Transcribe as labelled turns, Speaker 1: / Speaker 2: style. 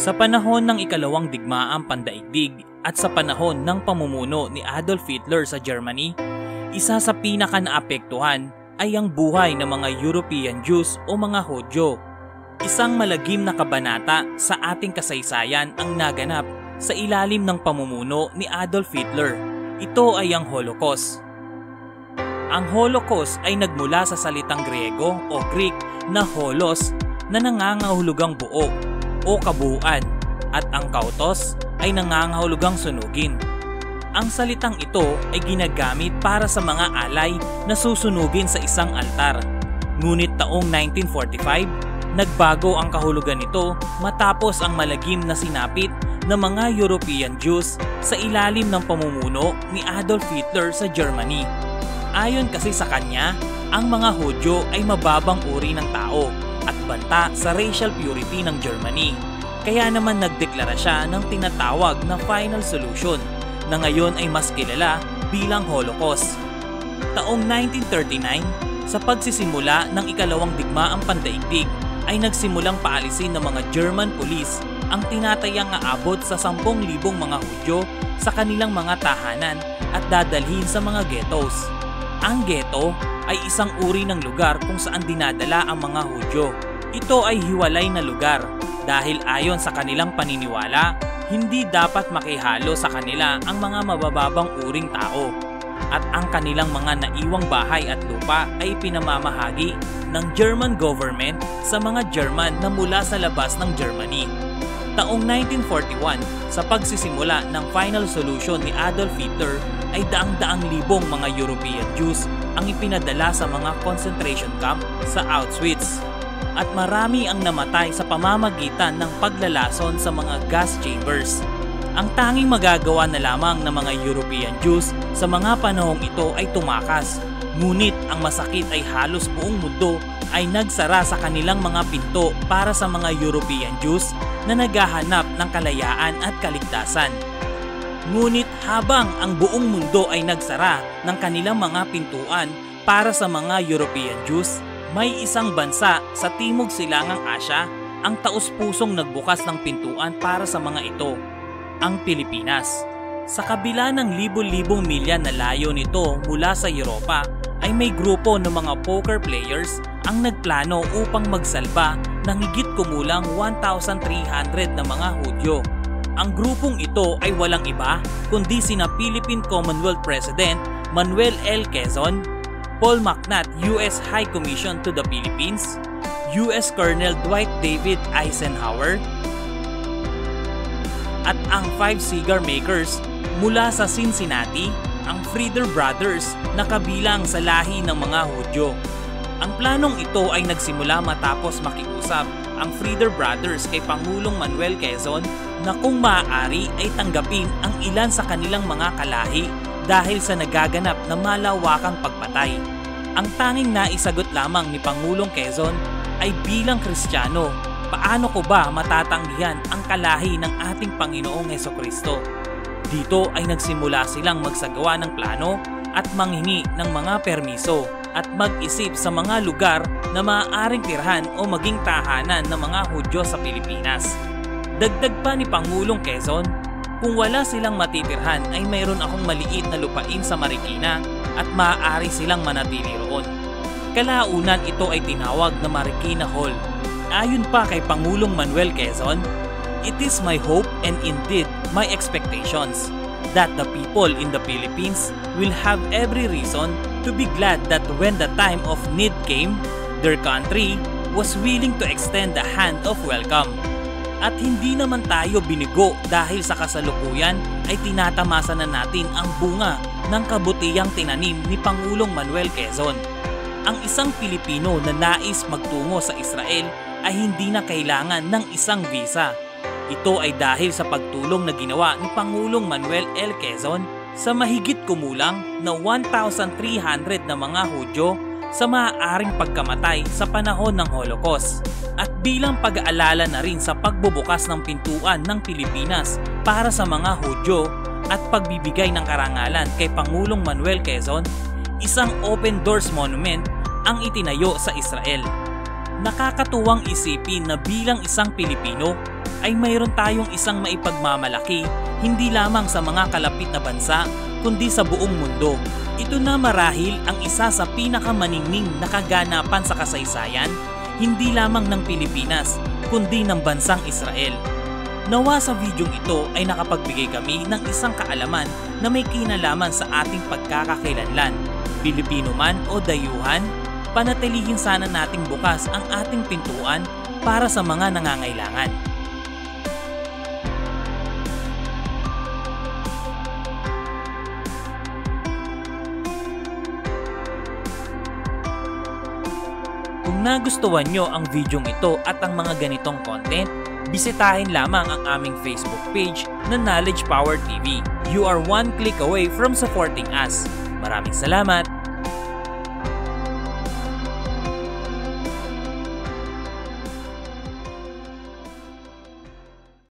Speaker 1: Sa panahon ng ikalawang digmaang pandaigdig at sa panahon ng pamumuno ni Adolf Hitler sa Germany, isa sa pinaka-naapektuhan ay ang buhay ng mga European Jews o mga Hudyo. Isang malagim na kabanata sa ating kasaysayan ang naganap sa ilalim ng pamumuno ni Adolf Hitler. Ito ay ang Holocaust. Ang Holocaust ay nagmula sa salitang Griego o Greek na holos na nangangahulugang buo o kabuuan at ang kautos ay nangangahulugang sunugin. Ang salitang ito ay ginagamit para sa mga alay na susunugin sa isang altar. Ngunit taong 1945, nagbago ang kahulugan nito matapos ang malagim na sinapit ng mga European Jews sa ilalim ng pamumuno ni Adolf Hitler sa Germany. Ayon kasi sa kanya, ang mga Hudyo ay mababang uri ng tao at banta sa racial purity ng Germany. Kaya naman nagdeklara siya ng tinatawag na final solution na ngayon ay mas kilala bilang Holocaust. Taong 1939, sa pagsisimula ng ikalawang digmaang pandaigdig ay nagsimulang paalisin ng mga German police ang tinatayang aabot sa 10,000 mga Hudyo sa kanilang mga tahanan at dadalhin sa mga ghettos. Ang ghetto ay isang uri ng lugar kung saan dinadala ang mga Hudyo. Ito ay hiwalay na lugar dahil ayon sa kanilang paniniwala, hindi dapat makihalo sa kanila ang mga mabababang uring tao at ang kanilang mga naiwang bahay at lupa ay pinamamahagi ng German government sa mga German na mula sa labas ng Germany. Taong 1941, sa pagsisimula ng final solution ni Adolf Hitler ay daang-daang libong mga European Jews ang ipinadala sa mga concentration camp sa Auschwitz. At marami ang namatay sa pamamagitan ng paglalason sa mga gas chambers. Ang tanging magagawa na lamang ng mga European Jews sa mga panahong ito ay tumakas. Ngunit ang masakit ay halos buong mundo ay nagsara sa kanilang mga pinto para sa mga European Jews na naghahanap ng kalayaan at kaligtasan. Ngunit habang ang buong mundo ay nagsara ng kanilang mga pintuan para sa mga European Jews, may isang bansa sa Timog Silangang Asya ang taus-pusong nagbukas ng pintuan para sa mga ito, ang Pilipinas. Sa kabila ng libo-libong milya na layo nito mula sa Europa, ay may grupo ng mga poker players ang nagplano upang magsalba ng higit kumulang 1,300 na mga Hudyo. Ang grupong ito ay walang iba kundi sina Philippine Commonwealth President Manuel L. Quezon, Paul McNutt, U.S. High Commission to the Philippines, U.S. Colonel Dwight David Eisenhower, at ang 5 cigar makers mula sa Cincinnati, ang Frieder Brothers na kabilang sa lahi ng mga Hudyo. Ang planong ito ay nagsimula matapos makiusap ang Frieder Brothers kay Pangulong Manuel Quezon na kung maaari ay tanggapin ang ilan sa kanilang mga kalahi dahil sa nagaganap na malawakang pagpatay. Ang tanging naisagot lamang ni Pangulong Quezon ay bilang Kristiyano, paano ko ba matatanggihan ang kalahi ng ating Panginoong Hesukristo? Dito ay nagsimula silang magsagawa ng plano at manghingi ng mga permiso at mag-isip sa mga lugar na maaaring tirhan o maging tahanan ng mga Hudyo sa Pilipinas. Dagdag pa ni Pangulong Quezon, kung wala silang matitirhan ay mayroon akong maliit na lupain sa Marikina at maaari silang manatili roon. Kalaunan ito ay tinawag na Marikina Hall. Ayon pa kay Pangulong Manuel Quezon, "It is my hope and indeed my expectations that the people in the Philippines will have every reason to be glad that when the time of need came, their country was willing to extend the hand of welcome." At hindi naman tayo binigo dahil sa kasalukuyan ay tinatamasa na natin ang bunga ng kabutihang tinanim ni Pangulong Manuel Quezon. Ang isang Pilipino na nais magtungo sa Israel ay hindi na kailangan ng isang visa. Ito ay dahil sa pagtulong na ginawa ni Pangulong Manuel L. Quezon sa mahigit kumulang na 1,300 na mga Hudyo sa maaaring pagkamatay sa panahon ng Holocaust at bilang pag-aalala na rin sa pagbubukas ng pintuan ng Pilipinas para sa mga Hudyo at pagbibigay ng karangalan kay Pangulong Manuel Quezon, isang open doors monument ang itinayo sa Israel. Nakakatuwang isipin na bilang isang Pilipino, ay mayroon tayong isang maipagmamalaki hindi lamang sa mga kalapit na bansa kundi sa buong mundo. Ito na marahil ang isa sa pinakamaningning na kaganapan sa kasaysayan, hindi lamang ng Pilipinas kundi ng bansang Israel. Nawa sa videong ito ay nakapagbigay kami ng isang kaalaman na may kinalaman sa ating pagkakakilanlan. Pilipino man o dayuhan, panatilihin sana nating bukas ang ating pintuan para sa mga nangangailangan. Kung nagustuhan nyo ang videong ito at ang mga ganitong content, bisitahin lamang ang aming Facebook page na Knowledge Power TV. You are one click away from supporting us. Maraming salamat!